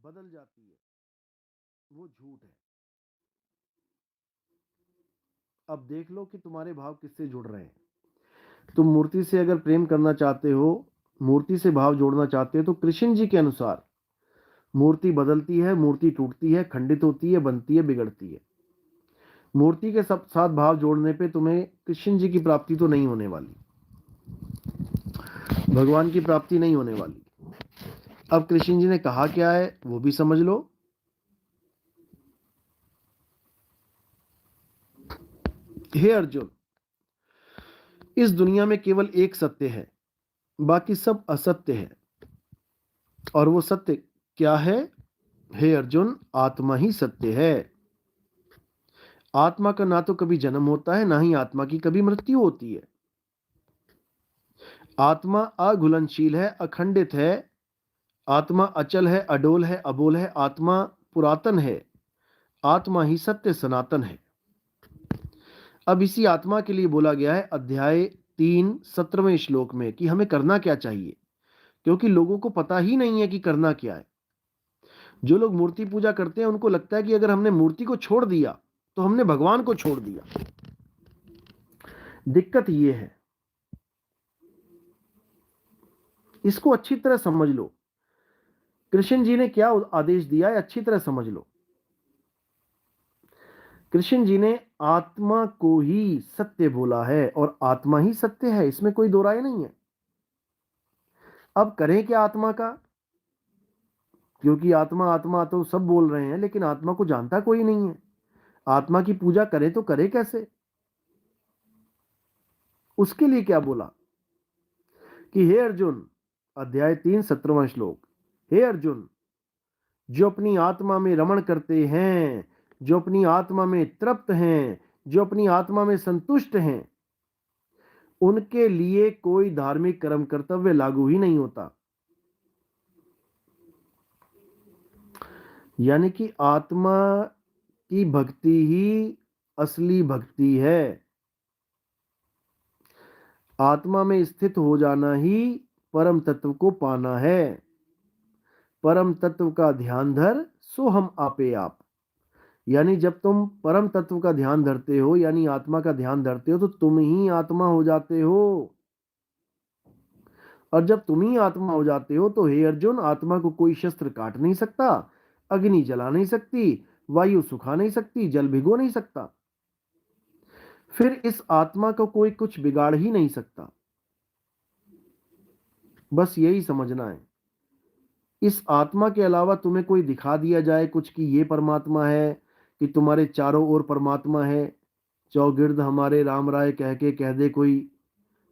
बदल जाती है, वो झूठ है। अब देख लो कि तुम्हारे भाव किससे जुड़ रहे हैं। तुम मूर्ति से अगर प्रेम करना चाहते हो, मूर्ति से भाव जोड़ना चाहते हो, तो कृष्ण जी के अनुसार मूर्ति बदलती है, मूर्ति टूटती है, खंडित होती है, बनती है, बिगड़ती है। मूर्ति के सब साथ भाव जोड़ने पे तुम्हें कृष्ण जी की प्राप्ति तो नहीं होने वाली, भगवान की प्राप्ति नहीं होने वाली। अब कृष्ण जी ने कहा क्या है वो भी समझ लो। हे अर्जुन, इस दुनिया में केवल एक सत्य है, बाकी सब असत्य है। और वो सत्य क्या है? हे अर्जुन, आत्मा ही सत्य है। आत्मा का ना तो कभी जन्म होता है, ना ही आत्मा की कभी मृत्यु होती है। आत्मा अघुलनशील है, अखंडित है। आत्मा अचल है, अडोल है, अबोल है। आत्मा पुरातन है। आत्मा ही सत्य सनातन है। अब इसी आत्मा के लिए बोला गया है अध्याय 3 17वें श्लोक में कि हमें करना क्या चाहिए, क्योंकि लोगों को पता ही नहीं है कि करना क्या है। जो लोग मूर्ति पूजा करते हैं उनको लगता है कि अगर हमने मूर्ति को छोड़ दिया तो हमने भगवान को छोड़ दिया। दिक्कत यह है, इसको अच्छी तरह समझ लो। कृष्ण जी ने क्या आदेश दिया है, अच्छी तरह समझ लो। कृष्ण जी ने आत्मा को ही सत्य बोला है और आत्मा ही सत्य है, इसमें कोई दो राय नहीं है। अब करें क्या आत्मा का? क्योंकि आत्मा आत्मा तो सब बोल रहे हैं, लेकिन आत्मा को जानता कोई नहीं है। आत्मा की पूजा करे तो करे कैसे? उसके लिए क्या बोला कि हे अर्जुन, अध्याय 3 17वां श्लोक, हे अर्जुन, जो अपनी आत्मा में रमण करते हैं, जो अपनी आत्मा में तृप्त हैं, जो अपनी आत्मा में संतुष्ट हैं, उनके लिए कोई धार्मिक कर्म कर्तव्य लागू ही नहीं होता। यानी कि आत्मा की भक्ति ही असली भक्ति है। आत्मा में स्थित हो जाना ही परम तत्व को पाना है। परम तत्व का ध्यान धर, सो हम आपे आप। यानी जब तुम परम तत्व का ध्यान धरते हो, यानी आत्मा का ध्यान धरते हो, तो तुम ही आत्मा हो जाते हो। और जब तुम ही आत्मा हो जाते हो तो हे अर्जुन, आत्मा को कोई शस्त्र काट नहीं सकता, अग्नि जला नहीं सकती, वायु सुखा नहीं सकती, जल भिगो नहीं सकता। फिर इस आत्मा को कोई कुछ बिगाड़ ही नहीं सकता। बस यही समझना है। इस आत्मा के अलावा तुम्हें कोई दिखा दिया जाए कुछ कि ये परमात्मा है, कि तुम्हारे चारों ओर परमात्मा है, चौगिर्द हमारे राम राय कह के कह दे कोई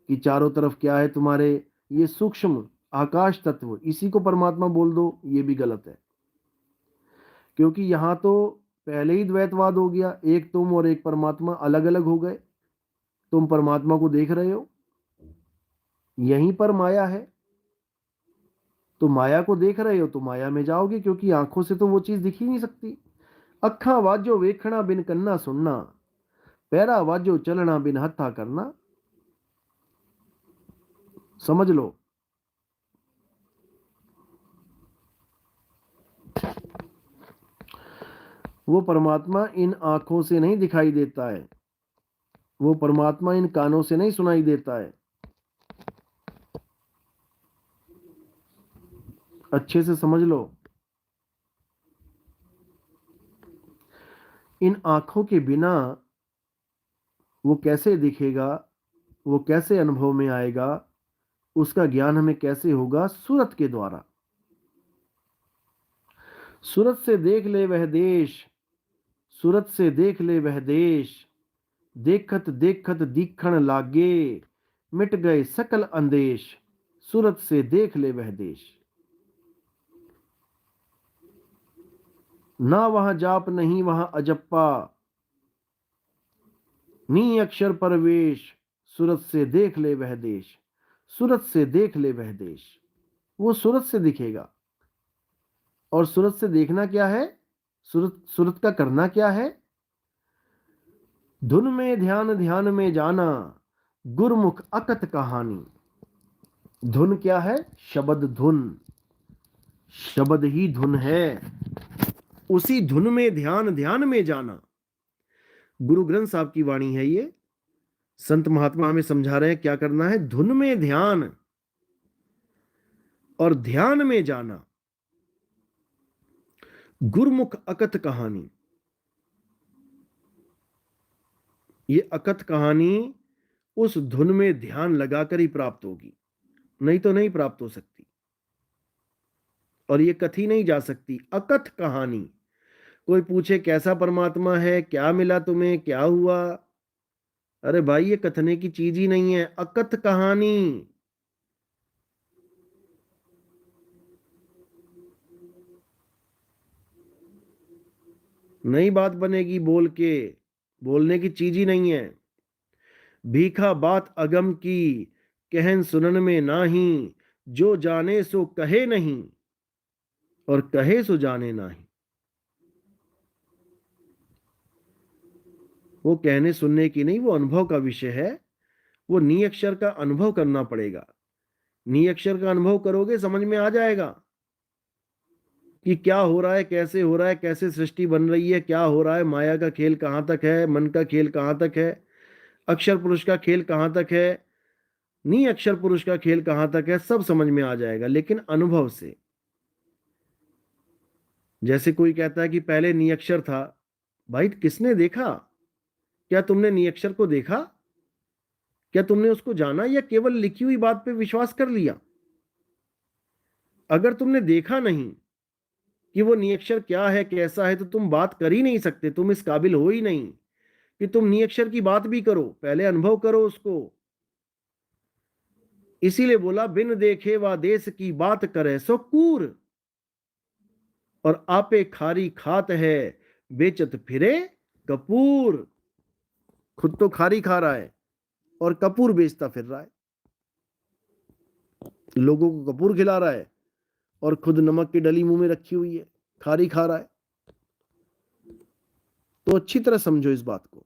कि चारों तरफ क्या है तुम्हारे, ये सूक्ष्म आकाश तत्व, इसी को परमात्मा बोल दो, ये भी गलत है। क्योंकि यहां तो पहले ही द्वैतवाद हो गया, एक तुम और एक परमात्मा अलग अलग हो गए। तुम परमात्मा को देख रहे हो, यहीं पर माया है, तो माया को देख रहे हो तो माया में जाओगे, क्योंकि आंखों से तो वो चीज दिख ही नहीं सकती। अखा वाजो वेखना बिन कन्ना सुनना, पैरा वाजो चलना बिन हत्था करना। समझ लो। वो परमात्मा इन आंखों से नहीं दिखाई देता है, वो परमात्मा इन कानों से नहीं सुनाई देता है। अच्छे से समझ लो। इन आंखों के बिना वो कैसे दिखेगा, वो कैसे अनुभव में आएगा, उसका ज्ञान हमें कैसे होगा? सूरत के द्वारा। सूरत से देख ले वह देश, सूरत से देख ले वह देश, देखत देखत दीखण लागे, मिट गए सकल अंदेश, सूरत से देख ले वह देश। ना वहां जाप नहीं वहां अजप्पा, नी अक्षर परवेश, सूरत से देख ले वह देश, सूरत से देख ले वह देश। वो सूरत से दिखेगा। और सूरत से देखना क्या है? सूरत सूरत का करना क्या है? धुन में ध्यान ध्यान में जाना, गुरमुख अकत कहानी। धुन क्या है? शब्द धुन। शब्द ही धुन है, उसी धुन में ध्यान, ध्यान में जाना। गुरु ग्रंथ साहब की वाणी है ये। संत महात्मा हमें समझा रहे हैं क्या करना है, धुन में ध्यान और ध्यान में जाना। गुरमुख अकथ कहानी, ये अकथ कहानी उस धुन में ध्यान लगाकर ही प्राप्त होगी, नहीं तो नहीं प्राप्त हो सकती। और ये कथी नहीं जा सकती, अकथ कहानी। कोई पूछे कैसा परमात्मा है, क्या मिला तुम्हें, क्या हुआ, अरे भाई ये कथने की चीज ही नहीं है, अकथ कहानी। नई बात बनेगी बोल के, बोलने की चीज ही नहीं है। भीखा बात अगम की, कहन सुनन में नाही, जो जाने सो कहे नहीं, और कहे सो जाने नाही। वो कहने सुनने की नहीं, वो अनुभव का विषय है। वो नी अक्षर का अनुभव करना पड़ेगा। नी अक्षर का अनुभव करोगे समझ में आ जाएगा कि क्या हो रहा है, कैसे हो रहा है, कैसे सृष्टि बन रही है, क्या हो रहा है, माया का खेल कहां तक है, मन का खेल कहां तक है, अक्षर पुरुष का खेल कहां तक है, नी अक्षर पुरुष का खेल कहां तक है, सब समझ में आ जाएगा, लेकिन अनुभव से। जैसे कोई कहता है कि पहले नी अक्षर था, भाई किसने देखा? क्या तुमने नी अक्षर को देखा? क्या तुमने उसको जाना, या केवल लिखी हुई बात पे विश्वास कर लिया? अगर तुमने देखा नहीं कि वो नियक्षर क्या है, कैसा है, तो तुम बात कर ही नहीं सकते, तुम इस काबिल हो ही नहीं कि तुम नियक्षर की बात भी करो, पहले अनुभव करो उसको। इसीलिए बोला बिन देखे वा देश की बात करे सो कूर, और आपे खारी खात है, बेचत फिरे कपूर। खुद तो खारी खा रहा है और कपूर बेचता फिर रहा है, लोगों को कपूर खिला रहा है और खुद नमक की डली मुंह में रखी हुई है, खारी खा रहा है। तो अच्छी तरह समझो इस बात को।